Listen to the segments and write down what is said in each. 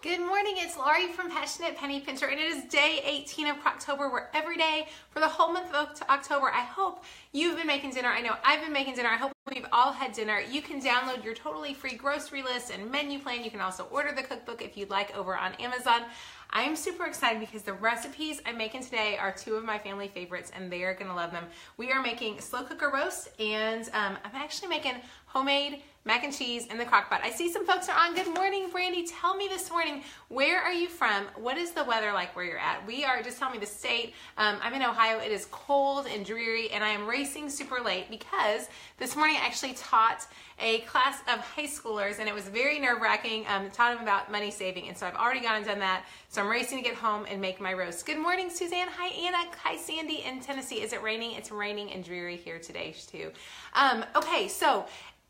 Good morning, it's Laurie from Passionate Penny Pincher, and it is day 18 of Crocktober, where every day for the whole month of October, I hope you've been making dinner. I know I've been making dinner. I hope we've all had dinner. You can download your totally free grocery list and menu plan. You can also order the cookbook if you'd like over on Amazon. I am super excited because the recipes I'm making today are two of my family favorites, and they are gonna love them. We are making slow cooker roast, and I'm actually making homemade mac and cheese in the crock pot. I see some folks are on. Good morning, Brandy. Tell me this morning, where are you from? What is the weather like where you're at? We are, just tell me the state. I'm in Ohio. It is cold and dreary, and I am racing super late because this morning I actually taught a class of high schoolers, and it was very nerve-wracking. Taught them about money saving, and so I've already gone and done that. So I'm racing to get home and make my roast. Good morning, Suzanne. Hi, Anna. Hi, Sandy in Tennessee. Is it raining? It's raining and dreary here today, too. Okay, so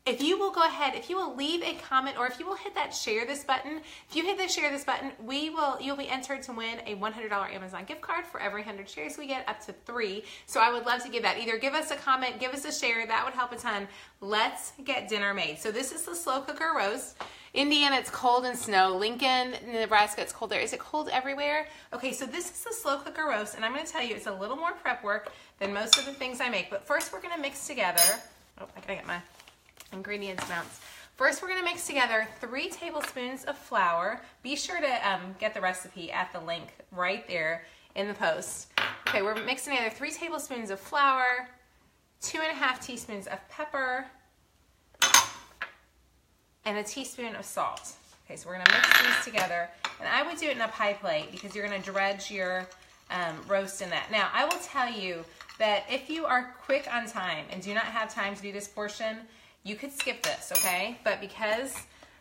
if you will go ahead, if you will leave a comment, or if you will hit that share this button, if you hit the share this button, you'll be entered to win a $100 Amazon gift card for every 100 shares we get, up to 3. So I would love to give that. Either give us a comment, give us a share. That would help a ton. Let's get dinner made. So this is the slow cooker roast. Indiana, it's cold and snow. Lincoln, Nebraska, it's cold there. Is it cold everywhere? Okay, so this is the slow cooker roast, and I'm going to tell you it's a little more prep work than most of the things I make. But first we're going to mix together. Oh, I gotta get my ingredients mounts. First, we're going to mix together 3 tablespoons of flour. Be sure to get the recipe at the link right there in the post. Okay, we're mixing together 3 tablespoons of flour, 2.5 teaspoons of pepper, and a teaspoon of salt. Okay, so we're going to mix these together, and I would do it in a pie plate because you're going to dredge your roast in that. Now, I will tell you that if you are quick on time and do not have time to do this portion, you could skip this, okay? But because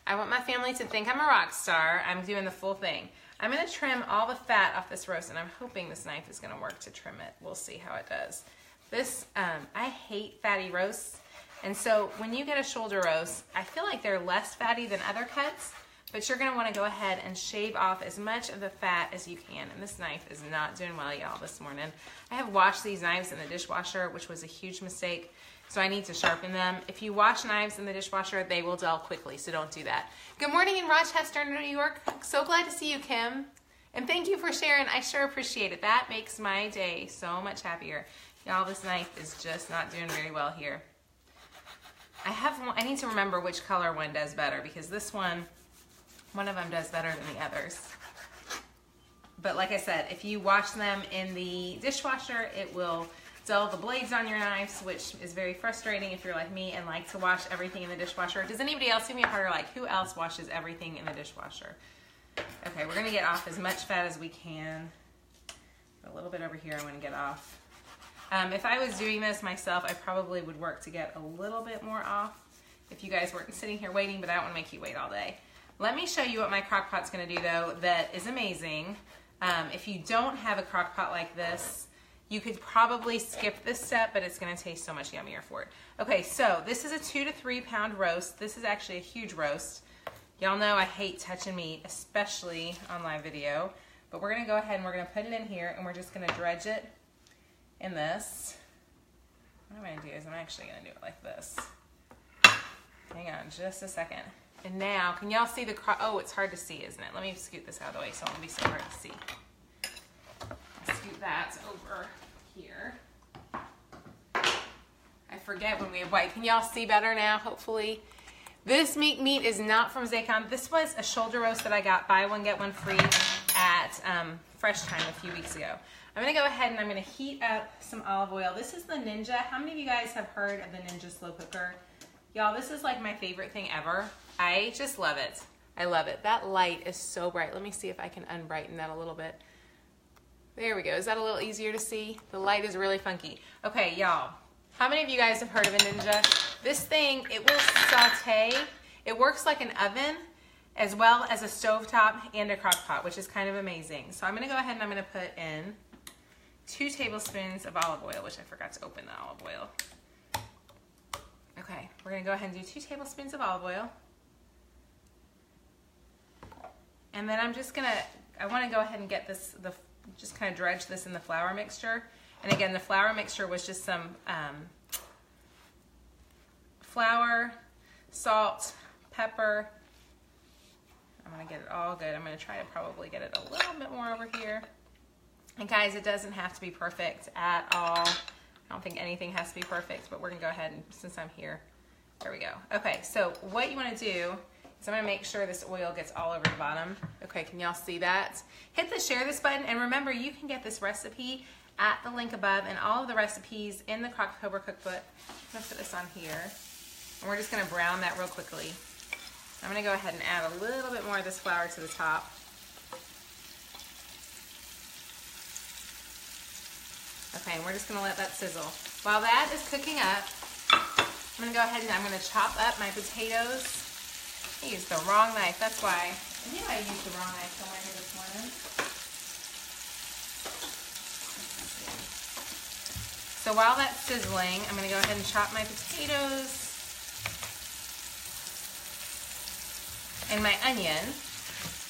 I want my family to think I'm a rock star, I'm doing the full thing. I'm gonna trim all the fat off this roast, and I'm hoping this knife is gonna work to trim it. We'll see how it does. This, I hate fatty roasts, and so when you get a shoulder roast, I feel like they're less fatty than other cuts, but you're gonna wanna go ahead and shave off as much of the fat as you can. And this knife is not doing well, y'all, this morning. I have washed these knives in the dishwasher, which was a huge mistake. So I need to sharpen them. If you wash knives in the dishwasher, they will dull quickly, so don't do that. Good morning in Rochester, New York. So glad to see you, Kim. And thank you for sharing. I sure appreciate it. That makes my day so much happier. Y'all, this knife is just not doing very well here. I need to remember which color one does better, because this one of them does better than the others. But like I said, if you wash them in the dishwasher, it will dull the blades on your knives, which is very frustrating if you're like me and like to wash everything in the dishwasher. Does anybody else do me a harder? Like, who else washes everything in the dishwasher? Okay, we're gonna get off as much fat as we can. A little bit over here I'm gonna get off. If I was doing this myself, I probably would work to get a little bit more off if you guys weren't sitting here waiting, but I don't wanna make you wait all day. Let me show you what my crock pot's gonna do though that is amazing. If you don't have a crock pot like this, you could probably skip this step, but it's gonna taste so much yummier for it. Okay, so this is a 2 to 3 pound roast. This is actually a huge roast. Y'all know I hate touching meat, especially on live video, but we're gonna go ahead and we're gonna put it in here, and we're just gonna dredge it in this. What I'm gonna do is I'm actually gonna do it like this. Hang on just a second. And now, can y'all see the, oh, it's hard to see, isn't it? Let me scoot this out of the way so it won't be so hard to see. Scoot that over here. I forget when we have white. Can y'all see better now, hopefully? This meat is not from Zaycon. This was a shoulder roast that I got buy one, get one free at Fresh Time a few weeks ago. I'm gonna go ahead and I'm gonna heat up some olive oil. This is the Ninja. How many of you guys have heard of the Ninja slow cooker? Y'all, this is like my favorite thing ever. I just love it. I love it. That light is so bright. Let me see if I can unbrighten that a little bit. There we go. Is that a little easier to see? The light is really funky. Okay, y'all. How many of you guys have heard of a Ninja? This thing, it will saute. It works like an oven as well as a stovetop and a crock pot, which is kind of amazing. So I'm going to go ahead and I'm going to put in 2 tablespoons of olive oil, which I forgot to open the olive oil. Okay, we're going to go ahead and do 2 tablespoons of olive oil. And then I'm just going to, I want to go ahead and get this, just kind of dredge this in the flour mixture. And again, the flour mixture was just some flour, salt, pepper. I'm going to get it all all good. I'm gonna try to probably get it a little bit more over here. And guys, it doesn't have to be perfect at all. I don't think anything has to be perfect, but we're gonna go ahead and, since I'm here, there we go. Okay, so what you wanna do is I'm gonna make sure this oil gets all over the bottom. Okay, can y'all see that? Hit the share this button, and remember, you can get this recipe at the link above and all of the recipes in the Crocktober cookbook. I'm gonna put this on here, and we're just gonna brown that real quickly. I'm gonna go ahead and add a little bit more of this flour to the top. Okay, and we're just gonna let that sizzle. While that is cooking up, I'm gonna go ahead and I'm gonna chop up my potatoes. I used the wrong knife, that's why. I knew I used the wrong knife somewhere here this morning. So while that's sizzling, I'm gonna go ahead and chop my potatoes and my onion.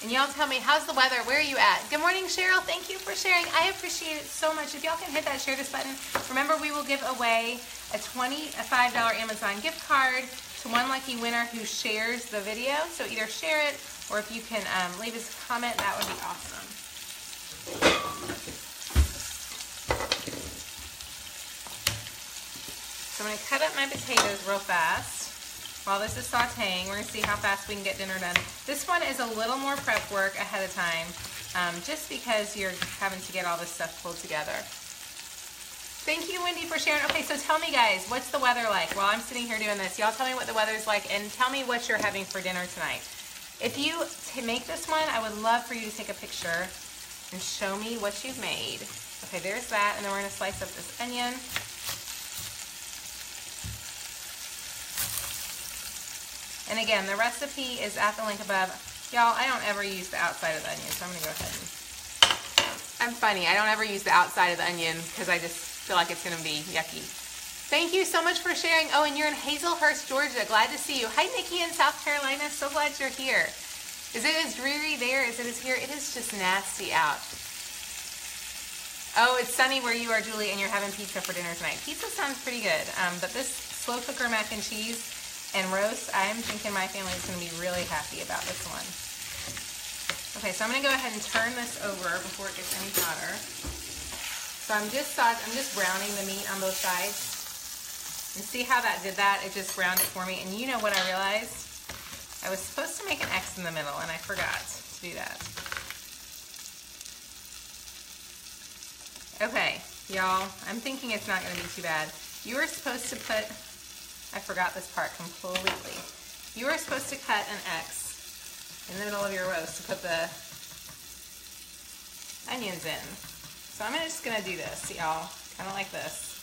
And y'all tell me, how's the weather? Where are you at? Good morning, Cheryl. Thank you for sharing. I appreciate it so much. If y'all can hit that share this button, remember we will give away a $25 Amazon gift card to one lucky winner who shares the video. So either share it, or if you can leave us a comment, that would be awesome. So I'm gonna cut up my potatoes real fast. While this is sauteing, we're gonna see how fast we can get dinner done. This one is a little more prep work ahead of time, just because you're having to get all this stuff pulled together. Thank you, Wendy, for sharing. Okay, so tell me, guys, what's the weather like while I'm sitting here doing this? Y'all tell me what the weather's like, and tell me what you're having for dinner tonight. If you make this one, I would love for you to take a picture and show me what you've made. Okay, there's that, and then we're gonna slice up this onion. And again, the recipe is at the link above. Y'all, I don't ever use the outside of the onion, so I'm gonna go ahead and... I'm funny, I don't ever use the outside of the onion because I just feel like it's gonna be yucky. Thank you so much for sharing. Oh, and you're in Hazelhurst, Georgia. Glad to see you. Hi, Nikki in South Carolina. So glad you're here. Is it as dreary there as it is here? It is just nasty out. Oh, it's sunny where you are, Julie, and you're having pizza for dinner tonight. Pizza sounds pretty good, but this slow cooker mac and cheese and roast, I'm thinking my family is going to be really happy about this one. Okay, so I'm going to go ahead and turn this over before it gets any hotter. So I'm just browning the meat on both sides. And see how that did that? It just browned it for me. And you know what I realized? I was supposed to make an X in the middle, and I forgot to do that. Okay, y'all, I'm thinking it's not going to be too bad. You were supposed to put... I forgot this part completely. You are supposed to cut an X in the middle of your roast to put the onions in. So I'm just gonna do this, y'all, kind of like this.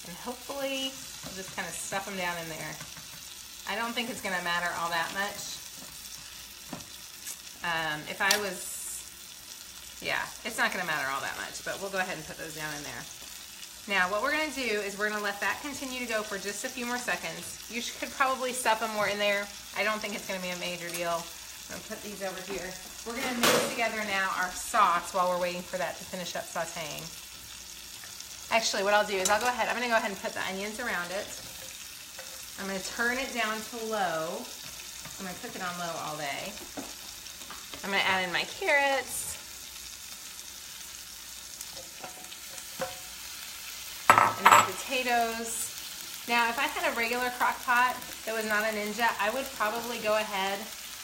And hopefully I'll just kind of stuff them down in there. I don't think it's gonna matter all that much. If I was, yeah, it's not gonna matter all that much, but we'll go ahead and put those down in there. Now, what we're going to do is we're going to let that continue to go for just a few more seconds. You could probably stuff them more in there. I don't think it's going to be a major deal. I'm going to put these over here. We're going to mix together now our sauce while we're waiting for that to finish up sauteing. Actually, what I'll do is I'm going to go ahead and put the onions around it. I'm going to turn it down to low. I'm going to cook it on low all day. I'm going to add in my carrots. And my potatoes. Now, if I had a regular crock pot that was not a Ninja, I would probably go ahead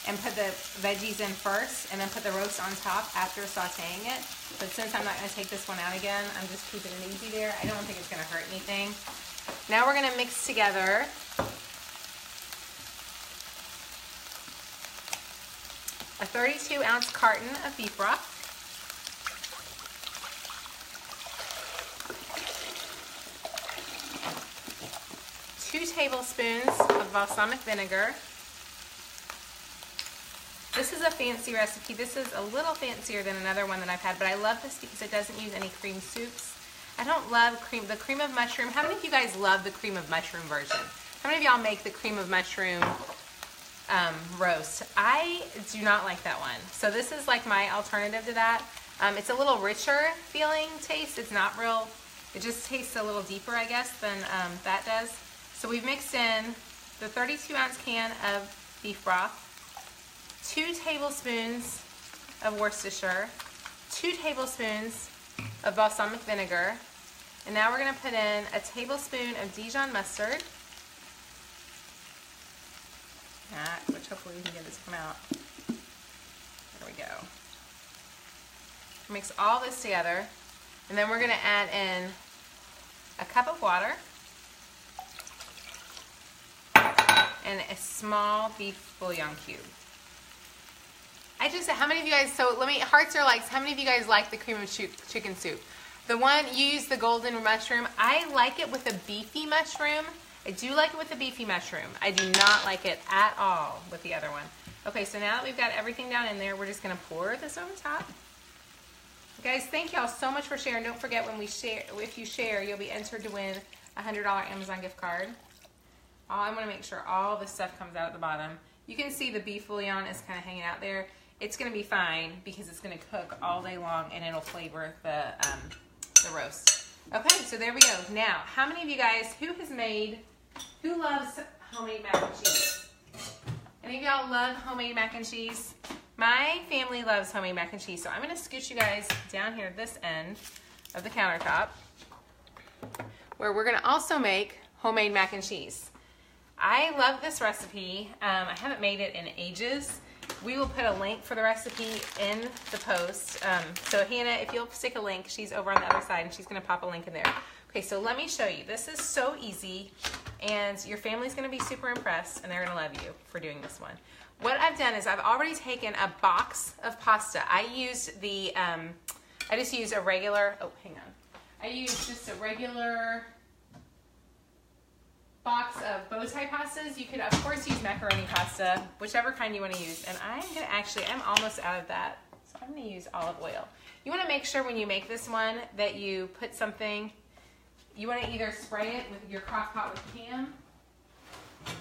and put the veggies in first and then put the roast on top after sauteing it. But since I'm not going to take this one out again, I'm just keeping it easy there. I don't think it's going to hurt anything. Now we're going to mix together a 32-ounce carton of beef broth. 2 tablespoons of balsamic vinegar. This is a fancy recipe. This is a little fancier than another one that I've had, but I love this because it doesn't use any cream soups. I don't love the cream of mushroom. How many of you guys love the cream of mushroom version? How many of y'all make the cream of mushroom roast? I do not like that one. So this is like my alternative to that. It's a little richer feeling taste. It's not real, it just tastes a little deeper, I guess, than that does. So we've mixed in the 32-ounce can of beef broth. 2 tablespoons of Worcestershire, 2 tablespoons of balsamic vinegar, and now we're going to put in a tablespoon of Dijon mustard, which hopefully we can get this to come out. There we go. Mix all this together, and then we're going to add in a cup of water and a small beef bouillon cube. How many of you guys, so let me, hearts or likes, how many of you guys like the cream of chicken soup? The one, you use the golden mushroom. I like it with a beefy mushroom. I do like it with a beefy mushroom. I do not like it at all with the other one. Okay, so now that we've got everything down in there, we're just going to pour this over top. Guys, thank y'all so much for sharing. Don't forget, when we share, if you share, you'll be entered to win a $100 Amazon gift card. I want to make sure all this stuff comes out at the bottom. You can see the beef bouillon is kind of hanging out there. It's going to be fine because it's going to cook all day long and it'll flavor the roast. Okay, so there we go. Now, how many of you guys, who loves homemade mac and cheese? Any of y'all love homemade mac and cheese? My family loves homemade mac and cheese, so I'm going to scoot you guys down here at this end of the countertop where we're going to also make homemade mac and cheese. I love this recipe. I haven't made it in ages. We will put a link for the recipe in the post. So Hannah, if you'll stick a link, she's over on the other side and she's going to pop a link in there. Okay, so let me show you. This is so easy and your family's going to be super impressed and they're going to love you for doing this one. What I've done is I've already taken a box of pasta. I used the, I just used a regular, oh, hang on. I used just a regular box of bow tie pastas. You could, of course, use macaroni pasta, whichever kind you want to use. And I'm going to actually, I'm almost out of that, so I'm going to use olive oil. You want to make sure when you make this one that you put something, you want to either spray it with your crock pot with Cam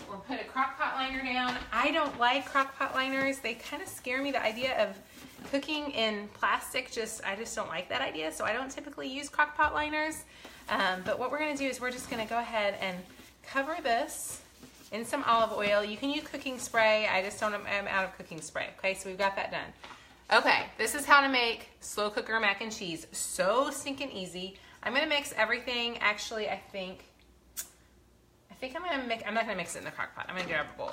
or put a crock pot liner down. I don't like crock pot liners. They kind of scare me. The idea of cooking in plastic, I just don't like that idea. So I don't typically use crock pot liners. But what we're going to do is we're just going to go ahead and cover this in some olive oil. You can use cooking spray. I just don't, I'm out of cooking spray. Okay, so we've got that done. Okay, this is how to make slow cooker mac and cheese. So stinking easy. I'm going to mix everything. Actually, I think I'm going to mix, I'm not going to mix it in the crock pot. I'm going to grab a bowl.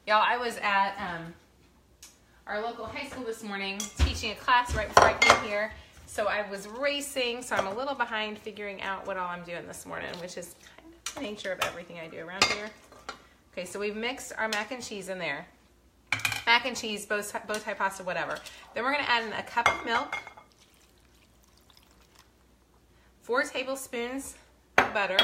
Y'all, I was at our local high school this morning teaching a class right before I came here. So I was racing, so I'm a little behind figuring out what all I'm doing this morning, which is kind of the nature of everything I do around here. Okay, so we've mixed our mac and cheese in there. Mac and cheese, bow tie pasta, whatever. Then we're going to add in a cup of milk, 4 tablespoons of butter,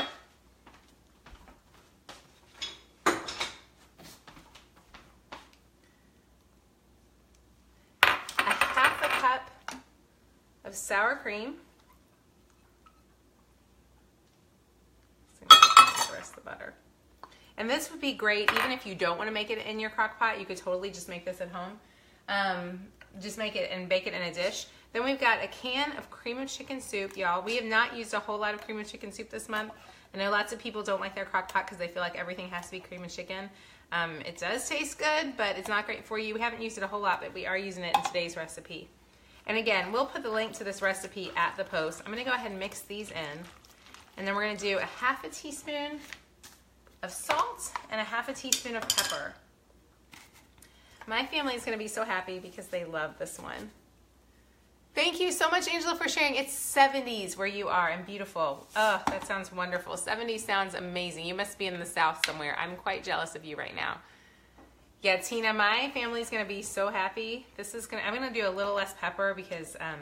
of sour cream. So the rest of the butter. And this would be great even if you don't want to make it in your crock pot. You could totally just make this at home. Just make it and bake it in a dish. Then we've got a can of cream of chicken soup, y'all. We have not used a whole lot of cream of chicken soup this month. I know lots of people don't like their crock pot because they feel like everything has to be cream of chicken. It does taste good, but it's not great for you. We haven't used it a whole lot, but we are using it in today's recipe. And again, we'll put the link to this recipe at the post. I'm going to go ahead and mix these in. And then we're going to do a half a teaspoon of salt and a half a teaspoon of pepper. My family is going to be so happy because they love this one. Thank you so much, Angela, for sharing. It's 70s where you are and beautiful. Oh, that sounds wonderful. 70s sounds amazing. You must be in the South somewhere. I'm quite jealous of you right now. Yeah, Tina, my family's going to be so happy. I'm going to do a little less pepper because I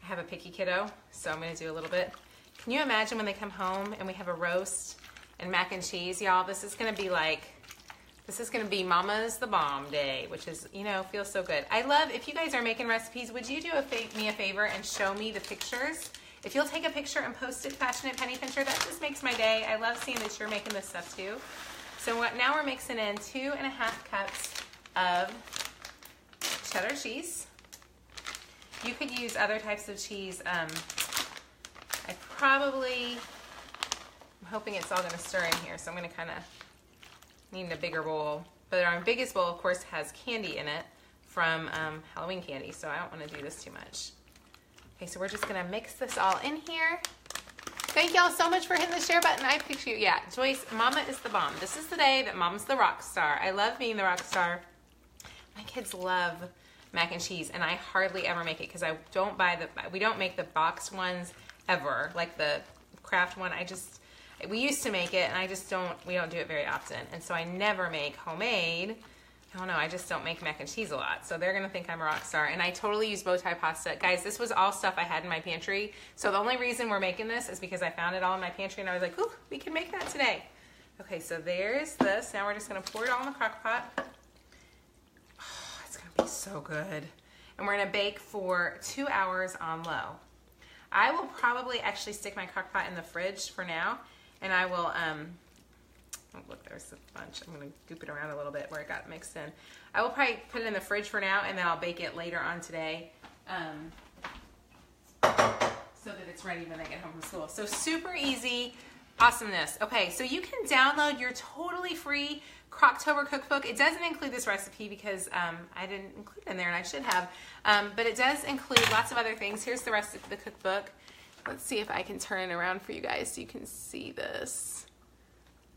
have a picky kiddo, so I'm going to do a little bit. Can you imagine when they come home and we have a roast and mac and cheese, y'all? This is going to be Mama's the Bomb Day, which is, you know, feels so good. I love, if you guys are making recipes, would you do me a favor and show me the pictures? If you'll take a picture and post it, Passionate Penny Pincher, that just makes my day. I love seeing that you're making this stuff too. So now we're mixing in 2.5 cups of cheddar cheese. You could use other types of cheese. I'm hoping it's all going to stir in here, so I'm going to kind of need a bigger bowl. But our biggest bowl, of course, has candy in it from Halloween candy, so I don't want to do this too much. Okay, so we're just going to mix this all in here. Thank y'all so much for hitting the share button. I appreciate you. Yeah, Joyce, Mama is the bomb. This is the day that Mom's the rock star. I love being the rock star. My kids love mac and cheese, and I hardly ever make it because we don't make the boxed ones ever, like the Kraft one. We used to make it, and we don't do it very often. And so I never make homemade. I don't know, I just don't make mac and cheese a lot. So they're gonna think I'm a rock star. And I totally use bow tie pasta. Guys, this was all stuff I had in my pantry. So the only reason we're making this is because I found it all in my pantry and I was like, ooh, we can make that today. Okay, so there's this. Now we're just gonna pour it all in the crock pot. Oh, it's gonna be so good. And we're gonna bake for 2 hours on low. I will probably actually stick my crock pot in the fridge for now. And I will, oh, look, there's a bunch. I'm going to goop it around a little bit where it got mixed in. I will probably put it in the fridge for now, and then I'll bake it later on today so that it's ready when I get home from school. So super easy awesomeness. Okay, so you can download your totally free Crocktober cookbook. It doesn't include this recipe because I didn't include it in there, and I should have. But it does include lots of other things. Here's the rest of the cookbook. Let's see if I can turn it around for you guys so you can see this.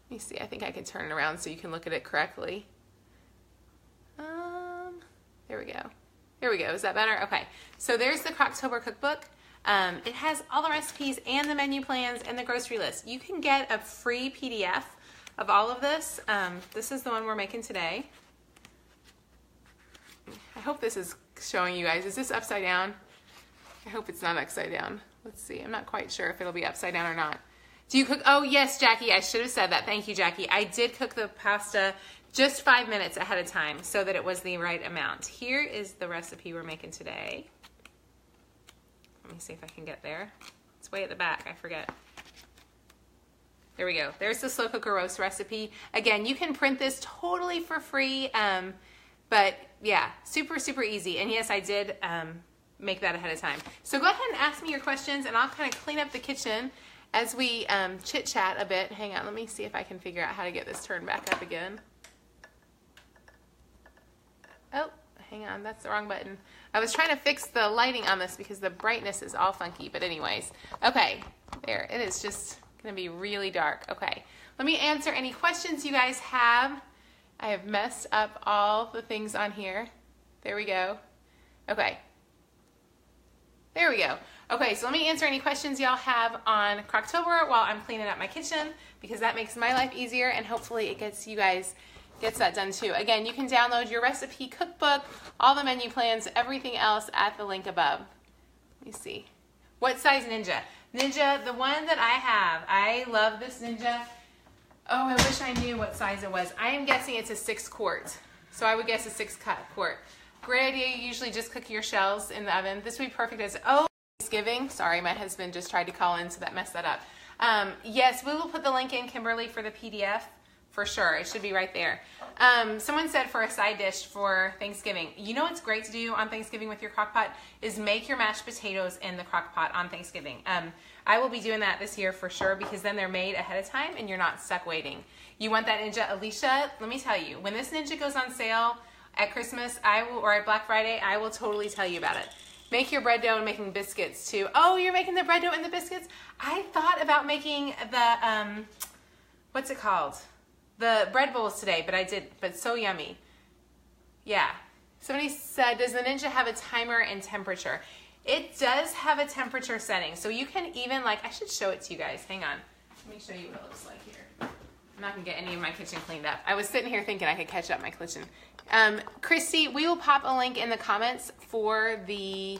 Let me see, I think I can turn it around so you can look at it correctly. There we go. There we go, is that better? Okay, so there's the Crocktober cookbook. It has all the recipes and the menu plans and the grocery list. You can get a free PDF of all of this. This is the one we're making today. I hope this is showing you guys. Is this upside down? I hope it's not upside down. Let's see, I'm not quite sure if it'll be upside down or not. Do you cook? Oh yes, Jackie, I should have said that. Thank you, Jackie. I did cook the pasta just 5 minutes ahead of time so that it was the right amount. Here is the recipe we're making today. Let me see if I can get there. It's way at the back, I forget. There we go. There's the slow cooker roast recipe. Again, you can print this totally for free, but yeah, super, super easy. And yes, I did make that ahead of time. So go ahead and ask me your questions, and I'll kind of clean up the kitchen as we chit chat a bit. Hang on, let me see if I can figure out how to get this turned back up again. Oh, hang on, that's the wrong button. I was trying to fix the lighting on this because the brightness is all funky, but anyways. Okay, there, it is just gonna be really dark. Okay, let me answer any questions you guys have. I have messed up all the things on here. There we go. Okay. There we go. Okay, so let me answer any questions y'all have on Crocktober while I'm cleaning up my kitchen, because that makes my life easier, and hopefully it gets that done too. Again, you can download your recipe cookbook, all the menu plans, everything else at the link above. Let me see. What size Ninja? Ninja, the one that I have. I love this Ninja. Oh, I wish I knew what size it was. I am guessing it's a 6 quart. So I would guess a 6 quart. Great idea. You usually just cook your shells in the oven. This would be perfect as, oh, Thanksgiving. Sorry, my husband just tried to call in, so that messed that up. Yes, we will put the link in, Kimberly, for the PDF for sure. It should be right there. Someone said for a side dish for Thanksgiving. You know what's great to do on Thanksgiving with your crock pot is make your mashed potatoes in the crock pot on Thanksgiving. I will be doing that this year for sure, because then they're made ahead of time and you're not stuck waiting. You want that Ninja? Alicia, let me tell you, when this Ninja goes on sale at Christmas, or at Black Friday, I will totally tell you about it. Make your bread dough and making biscuits too. Oh, you're making the bread dough and the biscuits? I thought about making the, what's it called? The bread bowls today, but so yummy. Yeah. Somebody said, does the Ninja have a timer and temperature? It does have a temperature setting. So you can even, like, I should show it to you guys. Hang on. Let me show you what it looks like here. I'm not going to get any of my kitchen cleaned up. I was sitting here thinking I could catch up my kitchen. Christy, we will pop a link in the comments for the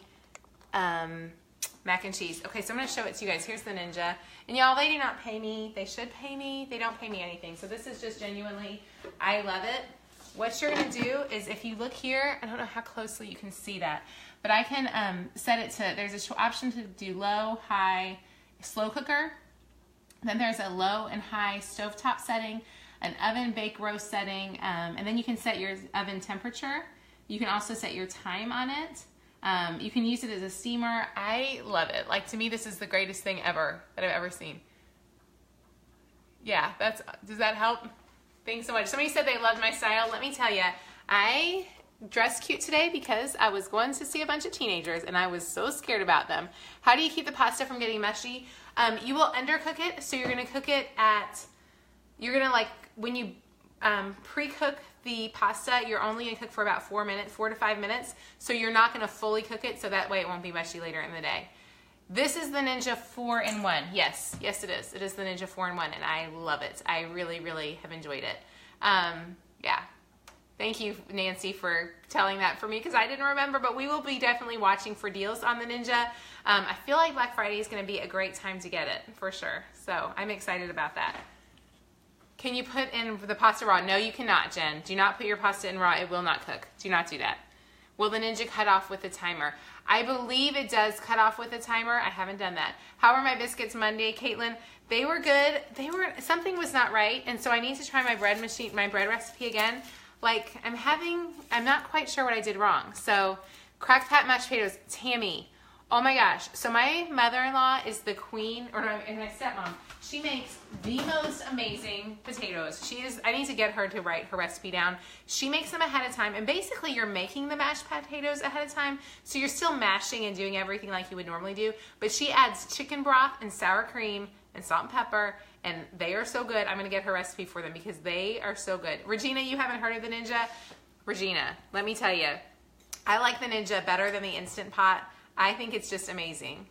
mac and cheese. Okay, so I'm going to show it to you guys. Here's the Ninja. And y'all, they do not pay me. They should pay me. They don't pay me anything. So this is just genuinely, I love it. What you're going to do is, if you look here, I don't know how closely you can see that, but I can set it to, there's an option to do low, high, slow cooker. Then there's a low and high stovetop setting, an oven bake roast setting, and then you can set your oven temperature. You can also set your time on it. You can use it as a steamer. I love it. Like, to me, this is the greatest thing ever that I've ever seen. Yeah, does that help? Thanks so much. Somebody said they loved my style. Let me tell you, I dressed cute today because I was going to see a bunch of teenagers and I was so scared about them. How do you keep the pasta from getting mushy? You will undercook it. So you're going to cook it at, you're going to like, when you pre-cook the pasta, you're only going to cook for about 4 to 5 minutes. So you're not going to fully cook it, so that way it won't be mushy later in the day. This is the Ninja 4-in-1. Yes, it is. It is the Ninja 4-in-1, and I love it. I really, really have enjoyed it. Yeah. Thank you, Nancy, for telling that for me, because I didn't remember, but we will be definitely watching for deals on the Ninja. I feel like Black Friday is going to be a great time to get it, for sure. So I'm excited about that. Can you put in the pasta raw? No, you cannot, Jen. Do not put your pasta in raw. It will not cook. Do not do that. Will the Ninja cut off with the timer? I believe it does cut off with a timer. I haven't done that. How were my biscuits Monday, Caitlin? They were good. Something was not right, and so I need to try my bread recipe again. Like, I'm not quite sure what I did wrong. So, Crock-Pot mashed potatoes, Tammy. Oh my gosh. So my mother-in-law is the queen, and my stepmom. She makes the most amazing potatoes. I need to get her to write her recipe down. She makes them ahead of time, and basically you're making the mashed potatoes ahead of time, so you're still mashing and doing everything like you would normally do, but she adds chicken broth and sour cream and salt and pepper, and they are so good. I'm going to get her recipe for them because they are so good. Regina, you haven't heard of the Ninja? Regina, let me tell you, I like the Ninja better than the Instant Pot. I think it's just amazing.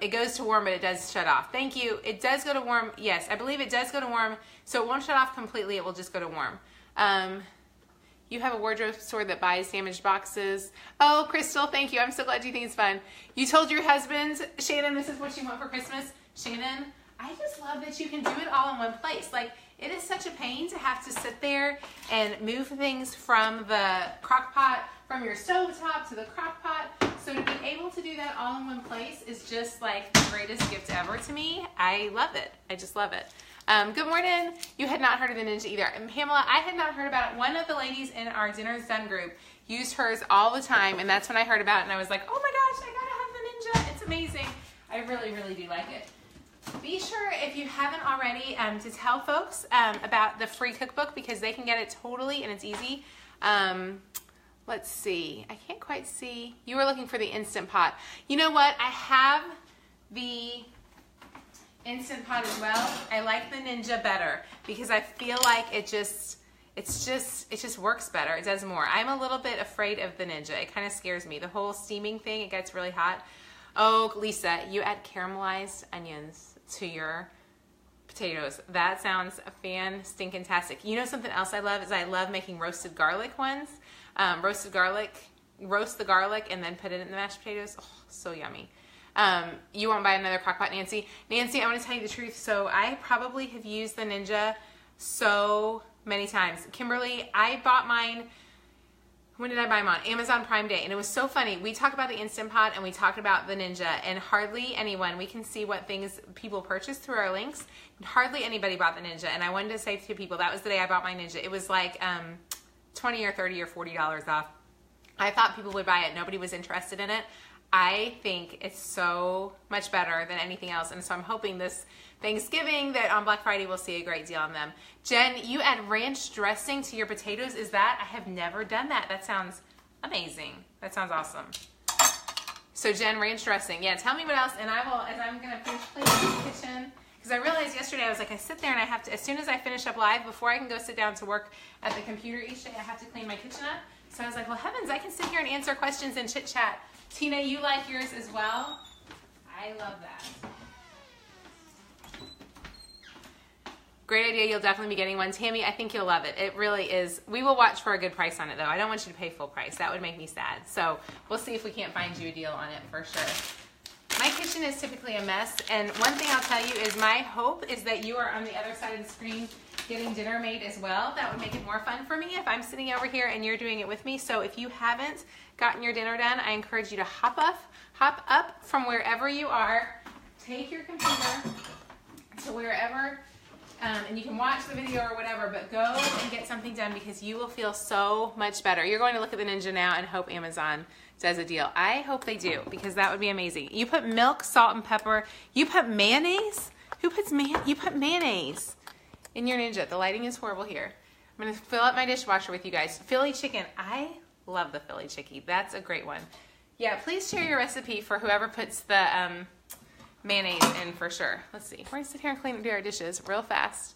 It goes to warm, but it does shut off. Thank you. It does go to warm. Yes, I believe it does go to warm, so it won't shut off completely. It will just go to warm. You have a wardrobe store that buys damaged boxes. Oh, Crystal, thank you. I'm so glad you think it's fun. You told your husband, Shannon, this is what you want for Christmas. Shannon, I just love that you can do it all in one place. Like, it is such a pain to have to sit there and move things from the crock pot, from your stove top to the crock pot. So to be able to do that all in one place is just like the greatest gift ever to me. I love it. I just love it. Good morning. You had not heard of the Ninja either. And Pamela, I had not heard about it. One of the ladies in our Dinner's Done group used hers all the time, and that's when I heard about it, and I was like, oh my gosh, I gotta have the Ninja. It's amazing. I really, really do like it. Be sure, if you haven't already, to tell folks about the free cookbook, because they can get it totally, and it's easy. Let's see. I can't quite see. You were looking for the Instant Pot. You know what? I have the Instant Pot as well. I like the Ninja better because I feel like it just works better. It does more. I'm a little bit afraid of the Ninja. It kind of scares me. The whole steaming thing, it gets really hot. Oh, Lisa, you add caramelized onions to your potatoes. That sounds fan-stinkin-tastic. You know something else I love is I love making roasted garlic ones. Roast the garlic and then put it in the mashed potatoes. Oh, so yummy. You won't buy another crock pot, Nancy. Nancy, I want to tell you the truth. So I probably have used the Ninja so many times. Kimberly, I bought mine. When did I buy them on? Amazon Prime Day. And it was so funny. We talk about the Instant Pot and we talk about the Ninja, and hardly anyone, we can see what things people purchase through our links. Hardly anybody bought the Ninja. And I wanted to say to people, that was the day I bought my Ninja. It was like $20 or $30 or $40 off. I thought people would buy it. Nobody was interested in it. I think it's so much better than anything else. And so I'm hoping this Thanksgiving that on Black Friday we'll see a great deal on them. Jen, you add ranch dressing to your potatoes. Is that? I have never done that. That sounds amazing. That sounds awesome. So Jen, ranch dressing. Yeah, tell me what else. And I will, as I'm going to finish cleaning the kitchen, because I realized yesterday, I was like, I sit there and I have to, as soon as I finish up live, before I can go sit down to work at the computer each day, I have to clean my kitchen up. So I was like, well, heavens, I can sit here and answer questions and chit chat. Tina, you like yours as well? I love that. Great idea. You'll definitely be getting one. Tammy, I think you'll love it. It really is. We will watch for a good price on it, though. I don't want you to pay full price. That would make me sad. So we'll see if we can't find you a deal on it for sure. My kitchen is typically a mess, and one thing I'll tell you is my hope is that you are on the other side of the screen getting dinner made as well. That would make it more fun for me if I'm sitting over here and you're doing it with me. So if you haven't gotten your dinner done, I encourage you to hop up from wherever you are, take your computer to wherever, and you can watch the video or whatever, but go and get something done because you will feel so much better. You're going to look at the Ninja now and hope Amazon does a deal. I hope they do, because that would be amazing. You put milk, salt, and pepper. You put mayonnaise? Who puts mayonnaise? You put mayonnaise in your Ninja. The lighting is horrible here. I'm gonna fill up my dishwasher with you guys. Philly chicken, I love the Philly chicken. That's a great one. Yeah, please share your recipe for whoever puts the mayonnaise in for sure. Let's see, we're gonna sit here and clean and do our dishes real fast.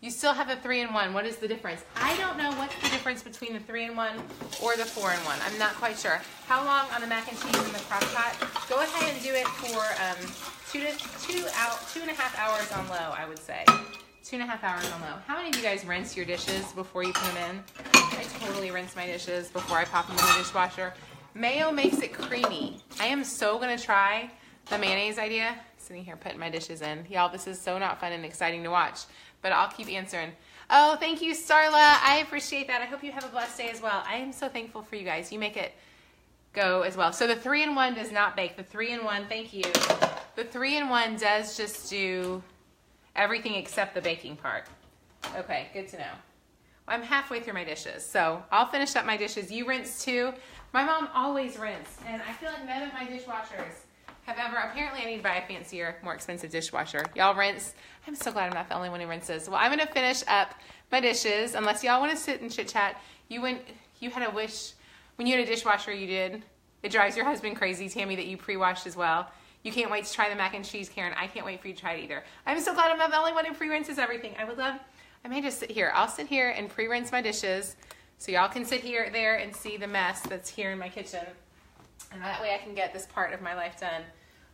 You still have a 3-in-1. What is the difference? I don't know what's the difference between the 3-in-1 or the 4-in-1. I'm not quite sure. How long on the mac and cheese in the crock pot? Go ahead and do it for 2.5 hours on low, I would say. 2.5 hours on low. How many of you guys rinse your dishes before you put them in? I totally rinse my dishes before I pop them in the dishwasher. Mayo makes it creamy. I am so gonna try the mayonnaise idea. Sitting here putting my dishes in. Y'all, this is so not fun and exciting to watch, but I'll keep answering. Oh, thank you, Starla. I appreciate that. I hope you have a blessed day as well. I am so thankful for you guys. You make it go as well. So the 3-in-1 does not bake. The 3-in-1, thank you. The 3-in-1 does just do everything except the baking part. Okay, good to know. Well, I'm halfway through my dishes, so I'll finish up my dishes. You rinse too. My mom always rinse, and I feel like none of my dishwashers have ever, apparently I need to buy a fancier, more expensive dishwasher. Y'all rinse. I'm so glad I'm not the only one who rinses. Well, I'm gonna finish up my dishes, unless y'all wanna sit and chit chat. You had a wish, when you had a dishwasher you did, it drives your husband crazy, Tammy, that you pre-washed as well. You can't wait to try the mac and cheese, Karen. I can't wait for you to try it either. I'm so glad I'm not the only one who pre-rinses everything. I may just sit here. I'll sit here and pre-rinse my dishes, so y'all can sit there and see the mess that's here in my kitchen. And that way I can get this part of my life done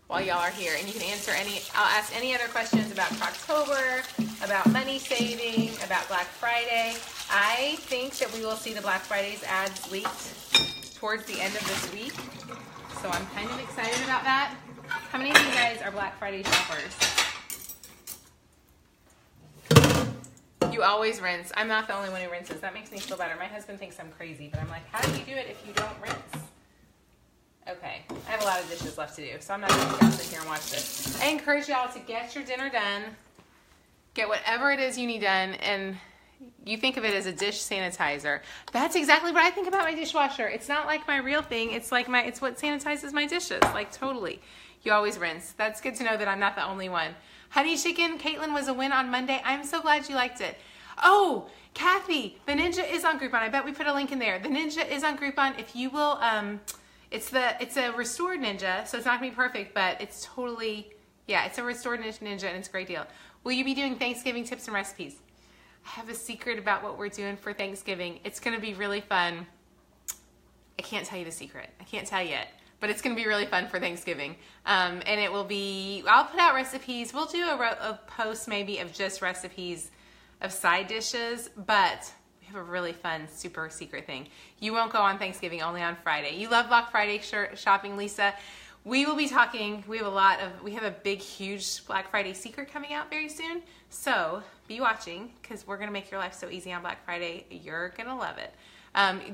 while y'all are here. And you can answer I'll ask any other questions about Crocktober, about money saving, about Black Friday. I think that we will see the Black Friday's ads leaked towards the end of this week. So I'm kind of excited about that. How many of you guys are Black Friday shoppers? You always rinse. I'm not the only one who rinses. That makes me feel better. My husband thinks I'm crazy, but I'm like, how do you do it if you don't rinse? Okay, I have a lot of dishes left to do, so I'm not going to sit here and watch this. I encourage y'all to get your dinner done, get whatever it is you need done, and you think of it as a dish sanitizer. That's exactly what I think about my dishwasher. It's not like my real thing. It's like it's what sanitizes my dishes, like totally. You always rinse. That's good to know that I'm not the only one. Honey chicken, Caitlin, was a win on Monday. I'm so glad you liked it. Oh, Kathy, the Ninja is on Groupon. I bet we put a link in there. The Ninja is on Groupon. If you will, it's a restored Ninja, so it's not gonna be perfect, but it's totally, yeah, it's a restored Ninja and it's a great deal. Will you be doing Thanksgiving tips and recipes? I have a secret about what we're doing for Thanksgiving. It's gonna be really fun. I can't tell you the secret. I can't tell yet, but it's gonna be really fun for Thanksgiving. And it will be, I'll put out recipes. We'll do a post maybe of just recipes of side dishes, but we have a really fun, super secret thing. You won't go on Thanksgiving, only on Friday. You love Black Friday shopping, Lisa. We will be talking, we have a big, huge Black Friday secret coming out very soon. So be watching, because we're gonna make your life so easy on Black Friday. You're gonna love it.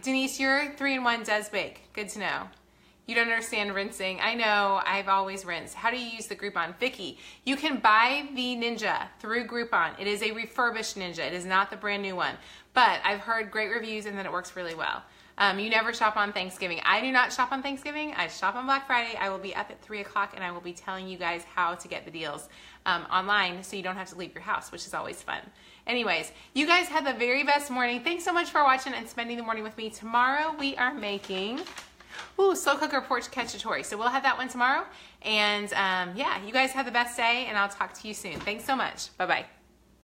Denise, your 3-in-1 does bake. Good to know. You don't understand rinsing. I know, I've always rinsed. How do you use the Groupon? Vicky, you can buy the Ninja through Groupon. It is a refurbished Ninja. It is not the brand new one. But I've heard great reviews and that it works really well. You never shop on Thanksgiving. I do not shop on Thanksgiving. I shop on Black Friday. I will be up at 3 o'clock and I will be telling you guys how to get the deals online so you don't have to leave your house, which is always fun. Anyways, you guys have the very best morning. Thanks so much for watching and spending the morning with me. Tomorrow we are making slow cooker porch cacciatore. So we'll have that one tomorrow. And yeah, you guys have the best day and I'll talk to you soon. Thanks so much. Bye-bye.